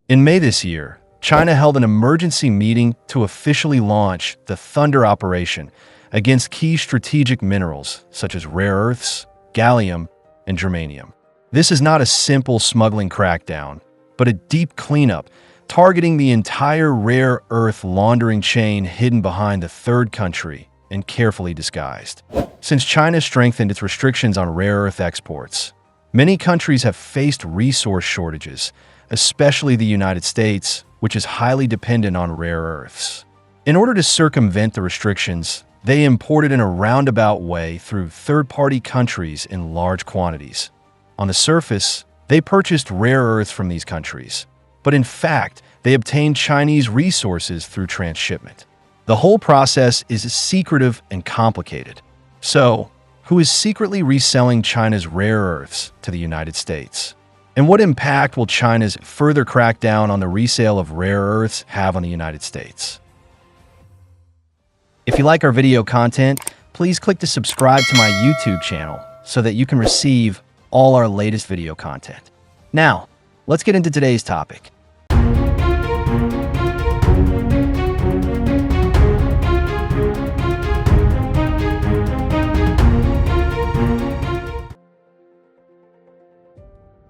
In May this year, China held an emergency meeting to officially launch the Thunder Operation against key strategic minerals such as rare earths, gallium, and germanium. This is not a simple smuggling crackdown, but a deep cleanup targeting the entire rare earth laundering chain hidden behind the third country and carefully disguised. Since China strengthened its restrictions on rare earth exports, many countries have faced resource shortages, especially the United States, which is highly dependent on rare earths. In order to circumvent the restrictions, they imported in a roundabout way through third-party countries in large quantities. On the surface, they purchased rare earths from these countries, but in fact, they obtained Chinese resources through transshipment. The whole process is secretive and complicated. So, who is secretly reselling China's rare earths to the United States? And what impact will China's further crackdown on the resale of rare earths have on the United States? If you like our video content, please click to subscribe to my YouTube channel so that you can receive all our latest video content. Now, let's get into today's topic.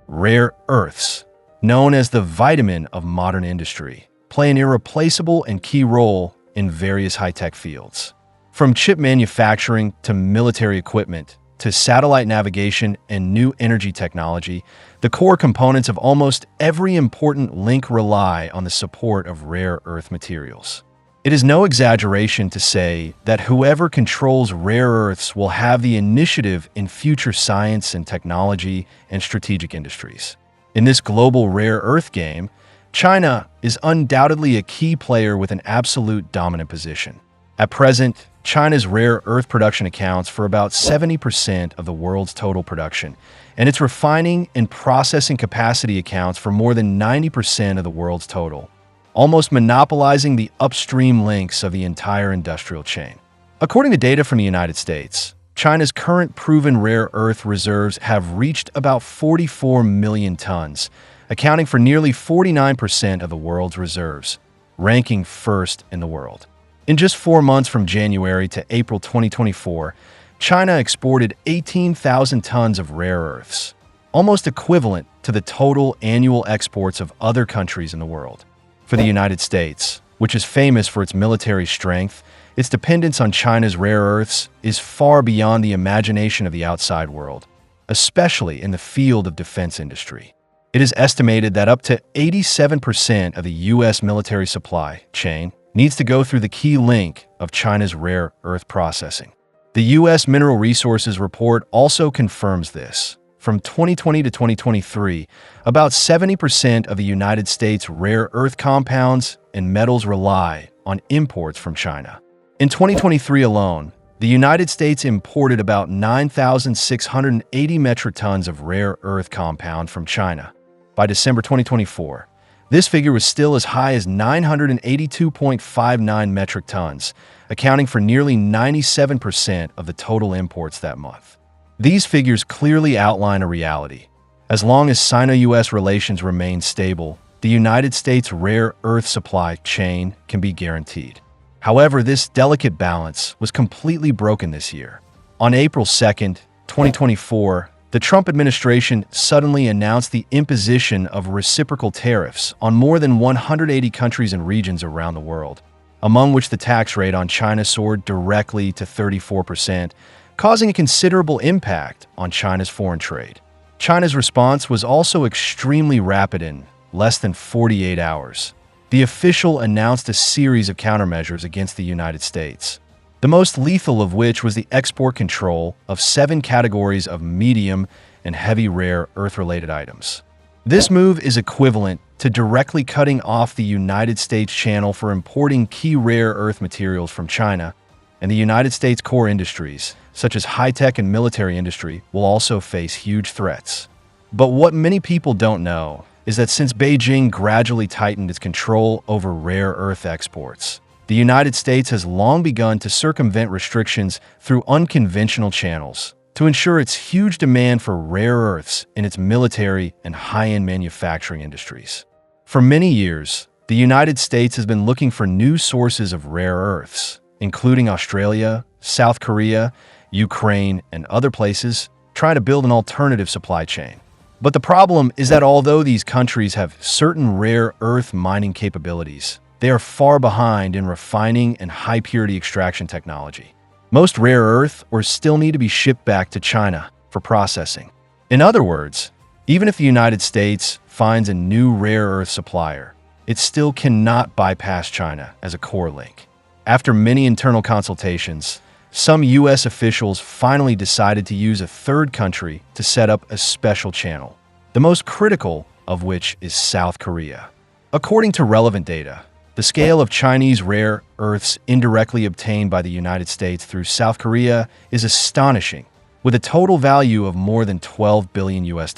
Rare earths, known as the vitamin of modern industry, play an irreplaceable and key role in various high-tech fields. From chip manufacturing to military equipment to satellite navigation and new energy technology, the core components of almost every important link rely on the support of rare earth materials. It is no exaggeration to say that whoever controls rare earths will have the initiative in future science and technology and strategic industries. In this global rare earth game, China is undoubtedly a key player with an absolute dominant position. At present, China's rare earth production accounts for about 70% of the world's total production, and its refining and processing capacity accounts for more than 90% of the world's total, almost monopolizing the upstream links of the entire industrial chain. According to data from the United States, China's current proven rare earth reserves have reached about 44 million tons, accounting for nearly 49% of the world's reserves, ranking first in the world. In just 4 months from January to April 2024, China exported 18,000 tons of rare earths, almost equivalent to the total annual exports of other countries in the world. For the United States, which is famous for its military strength, its dependence on China's rare earths is far beyond the imagination of the outside world, especially in the field of defense industry. It is estimated that up to 87% of the U.S. military supply chain needs to go through the key link of China's rare earth processing. The U.S. Mineral Resources Report also confirms this. From 2020 to 2023, about 70% of the United States' rare earth compounds and metals rely on imports from China. In 2023 alone, the United States imported about 9,680 metric tons of rare earth compound from China. By December 2024, this figure was still as high as 982.59 metric tons, accounting for nearly 97% of the total imports that month. These figures clearly outline a reality. As long as Sino-US relations remain stable, the United States' rare earth supply chain can be guaranteed. However, this delicate balance was completely broken this year. On April 2nd, 2024, the Trump administration suddenly announced the imposition of reciprocal tariffs on more than 180 countries and regions around the world, among which the tax rate on China soared directly to 34%, causing a considerable impact on China's foreign trade. China's response was also extremely rapid. In less than 48 hours, the official announced a series of countermeasures against the United States, the most lethal of which was the export control of 7 categories of medium and heavy rare earth-related items. This move is equivalent to directly cutting off the United States channel for importing key rare earth materials from China, and the United States' core industries, such as high-tech and military industry, will also face huge threats. But what many people don't know is that since Beijing gradually tightened its control over rare earth exports, the United States has long begun to circumvent restrictions through unconventional channels to ensure its huge demand for rare earths in its military and high-end manufacturing industries. For many years, the United States has been looking for new sources of rare earths, including Australia, South Korea, Ukraine, and other places, trying to build an alternative supply chain. But the problem is that although these countries have certain rare earth mining capabilities, they are far behind in refining and high-purity extraction technology. Most rare earth ores still need to be shipped back to China for processing. In other words, even if the United States finds a new rare earth supplier, it still cannot bypass China as a core link. After many internal consultations, some U.S. officials finally decided to use a third country to set up a special channel, the most critical of which is South Korea. According to relevant data, the scale of Chinese rare earths indirectly obtained by the United States through South Korea is astonishing, with a total value of more than $12 billion US.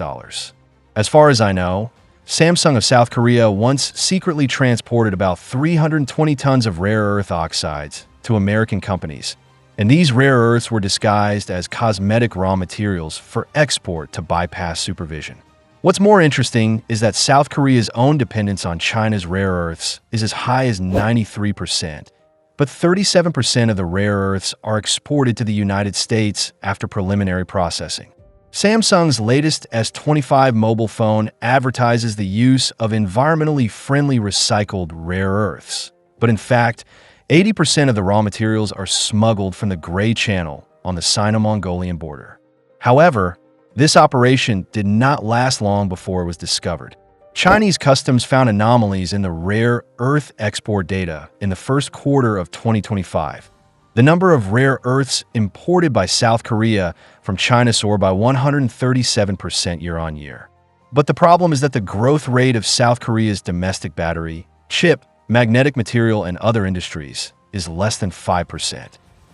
As far as I know, Samsung of South Korea once secretly transported about 320 tons of rare earth oxides to American companies, and these rare earths were disguised as cosmetic raw materials for export to bypass supervision. What's more interesting is that South Korea's own dependence on China's rare earths is as high as 93%, but 37% of the rare earths are exported to the United States after preliminary processing. Samsung's latest S25 mobile phone advertises the use of environmentally friendly recycled rare earths, but in fact, 80% of the raw materials are smuggled from the Gray Channel on the Sino-Mongolian border. However, this operation did not last long before it was discovered. Chinese customs found anomalies in the rare earth export data in the first quarter of 2025. The number of rare earths imported by South Korea from China soared by 137% year-on-year. But the problem is that the growth rate of South Korea's domestic battery, chip, magnetic material, and other industries is less than 5%.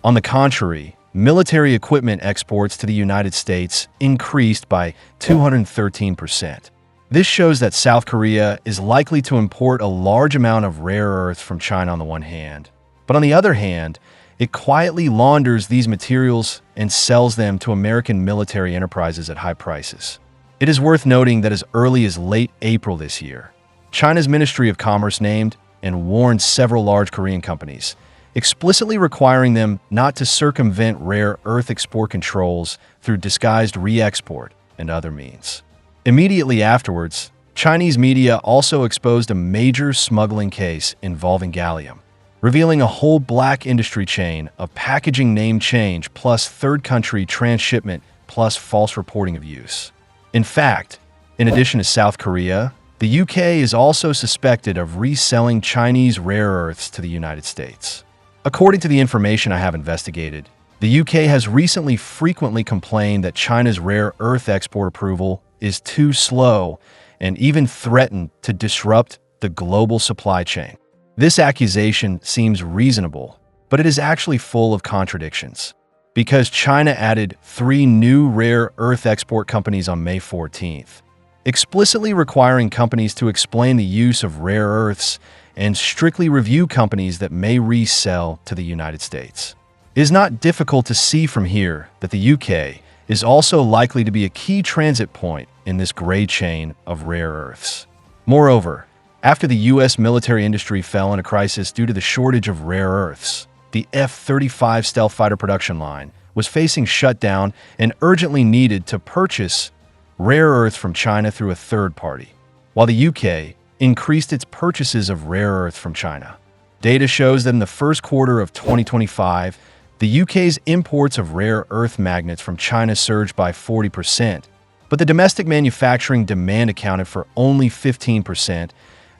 On the contrary, military equipment exports to the United States increased by 213%. This shows that South Korea is likely to import a large amount of rare earths from China on the one hand, but on the other hand, it quietly launders these materials and sells them to American military enterprises at high prices. It is worth noting that as early as late April this year, China's Ministry of Commerce named and warned several large Korean companies, explicitly requiring them not to circumvent rare earth export controls through disguised re-export and other means. Immediately afterwards, Chinese media also exposed a major smuggling case involving gallium, revealing a whole black industry chain of packaging name change plus third-country transshipment plus false reporting of use. In fact, in addition to South Korea, the UK is also suspected of reselling Chinese rare earths to the United States. According to the information I have investigated, the UK has recently frequently complained that China's rare earth export approval is too slow and even threatened to disrupt the global supply chain. This accusation seems reasonable, but it is actually full of contradictions, because China added 3 new rare earth export companies on May 14th, explicitly requiring companies to explain the use of rare earths and strictly review companies that may resell to the United States. It is not difficult to see from here that the UK is also likely to be a key transit point in this gray chain of rare earths. Moreover, after the U.S. military industry fell in a crisis due to the shortage of rare earths, the F-35 stealth fighter production line was facing shutdown and urgently needed to purchase rare earth from China through a third party, while the UK increased its purchases of rare earth from China. Data shows that in the first quarter of 2025, the UK's imports of rare earth magnets from China surged by 40%, but the domestic manufacturing demand accounted for only 15%,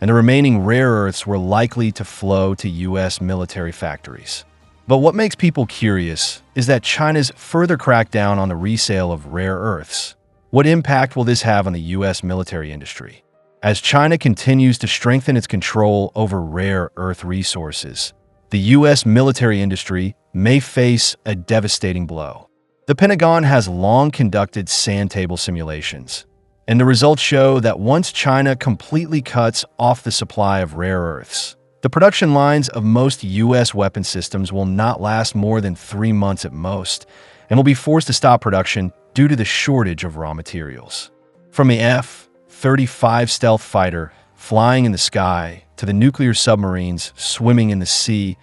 and the remaining rare earths were likely to flow to U.S. military factories. But what makes people curious is that China's further crackdown on the resale of rare earths. What impact will this have on the U.S. military industry? As China continues to strengthen its control over rare earth resources, the U.S. military industry may face a devastating blow. The Pentagon has long conducted sand table simulations, and the results show that once China completely cuts off the supply of rare earths, the production lines of most U.S. weapon systems will not last more than 3 months at most, and will be forced to stop production due to the shortage of raw materials. From the F-35 stealth fighter flying in the sky to the nuclear submarines swimming in the sea,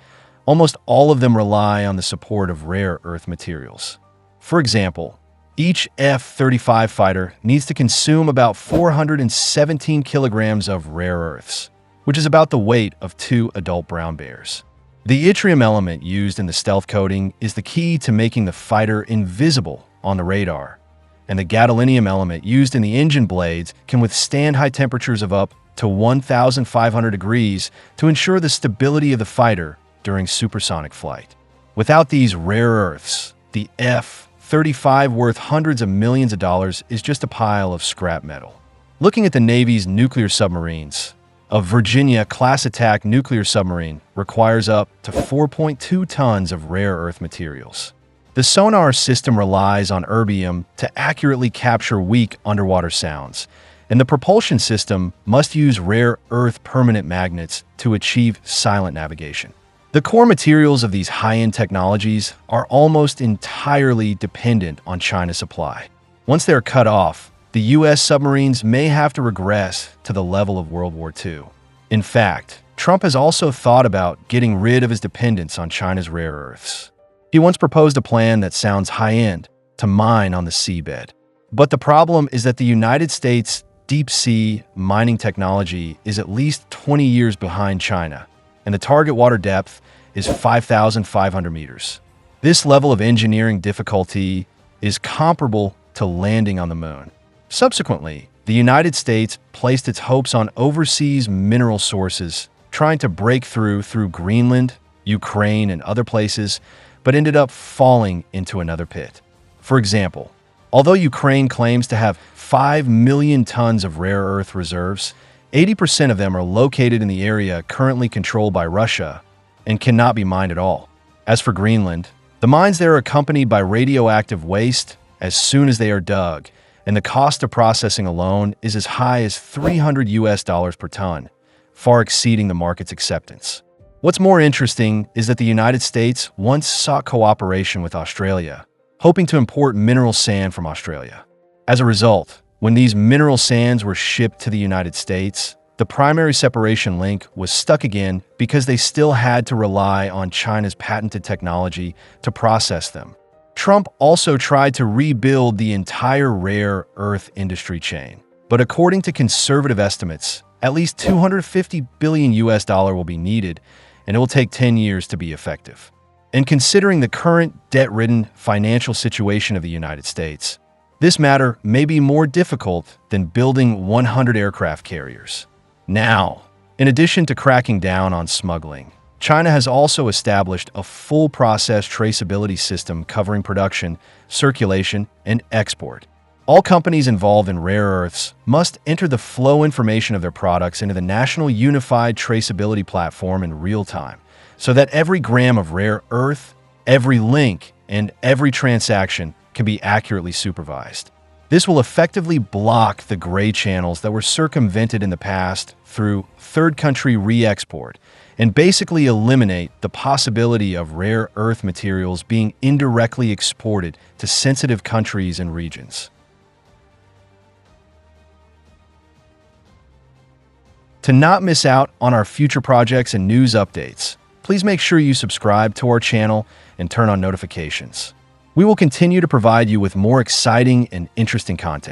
almost all of them rely on the support of rare earth materials. For example, each F-35 fighter needs to consume about 417 kilograms of rare earths, which is about the weight of 2 adult brown bears. The yttrium element used in the stealth coating is the key to making the fighter invisible on the radar, and the gadolinium element used in the engine blades can withstand high temperatures of up to 1,500 degrees to ensure the stability of the fighter during supersonic flight. Without these rare earths, the F-35 worth hundreds of millions of dollars is just a pile of scrap metal. Looking at the Navy's nuclear submarines, a Virginia class attack nuclear submarine requires up to 4.2 tons of rare earth materials. The sonar system relies on erbium to accurately capture weak underwater sounds, and the propulsion system must use rare earth permanent magnets to achieve silent navigation. The core materials of these high-end technologies are almost entirely dependent on China's supply. Once they are cut off, the U.S. submarines may have to regress to the level of World War II. In fact, Trump has also thought about getting rid of his dependence on China's rare earths. He once proposed a plan that sounds high-end, to mine on the seabed. But the problem is that the United States' deep-sea mining technology is at least 20 years behind China, and the target water depth is 5,500 meters. This level of engineering difficulty is comparable to landing on the moon. Subsequently, the United States placed its hopes on overseas mineral sources, trying to break through Greenland, Ukraine, and other places, but ended up falling into another pit. For example, although Ukraine claims to have 5 million tons of rare earth reserves, 80% of them are located in the area currently controlled by Russia and cannot be mined at all. As for Greenland, the mines there are accompanied by radioactive waste as soon as they are dug, and the cost of processing alone is as high as $300 per ton, far exceeding the market's acceptance. What's more interesting is that the United States once sought cooperation with Australia, hoping to import mineral sand from Australia. As a result, when these mineral sands were shipped to the United States, the primary separation link was stuck again because they still had to rely on China's patented technology to process them. Trump also tried to rebuild the entire rare earth industry chain. But according to conservative estimates, at least $250 billion will be needed, and it will take 10 years to be effective. And considering the current debt-ridden financial situation of the United States, this matter may be more difficult than building 100 aircraft carriers. Now, in addition to cracking down on smuggling, China has also established a full-process traceability system covering production, circulation, and export. All companies involved in rare earths must enter the flow information of their products into the National Unified Traceability Platform in real time, so that every gram of rare earth, every link, and every transaction can be accurately supervised. This will effectively block the gray channels that were circumvented in the past through third-country re-export, and basically eliminate the possibility of rare earth materials being indirectly exported to sensitive countries and regions. To not miss out on our future projects and news updates, please make sure you subscribe to our channel and turn on notifications. We will continue to provide you with more exciting and interesting content.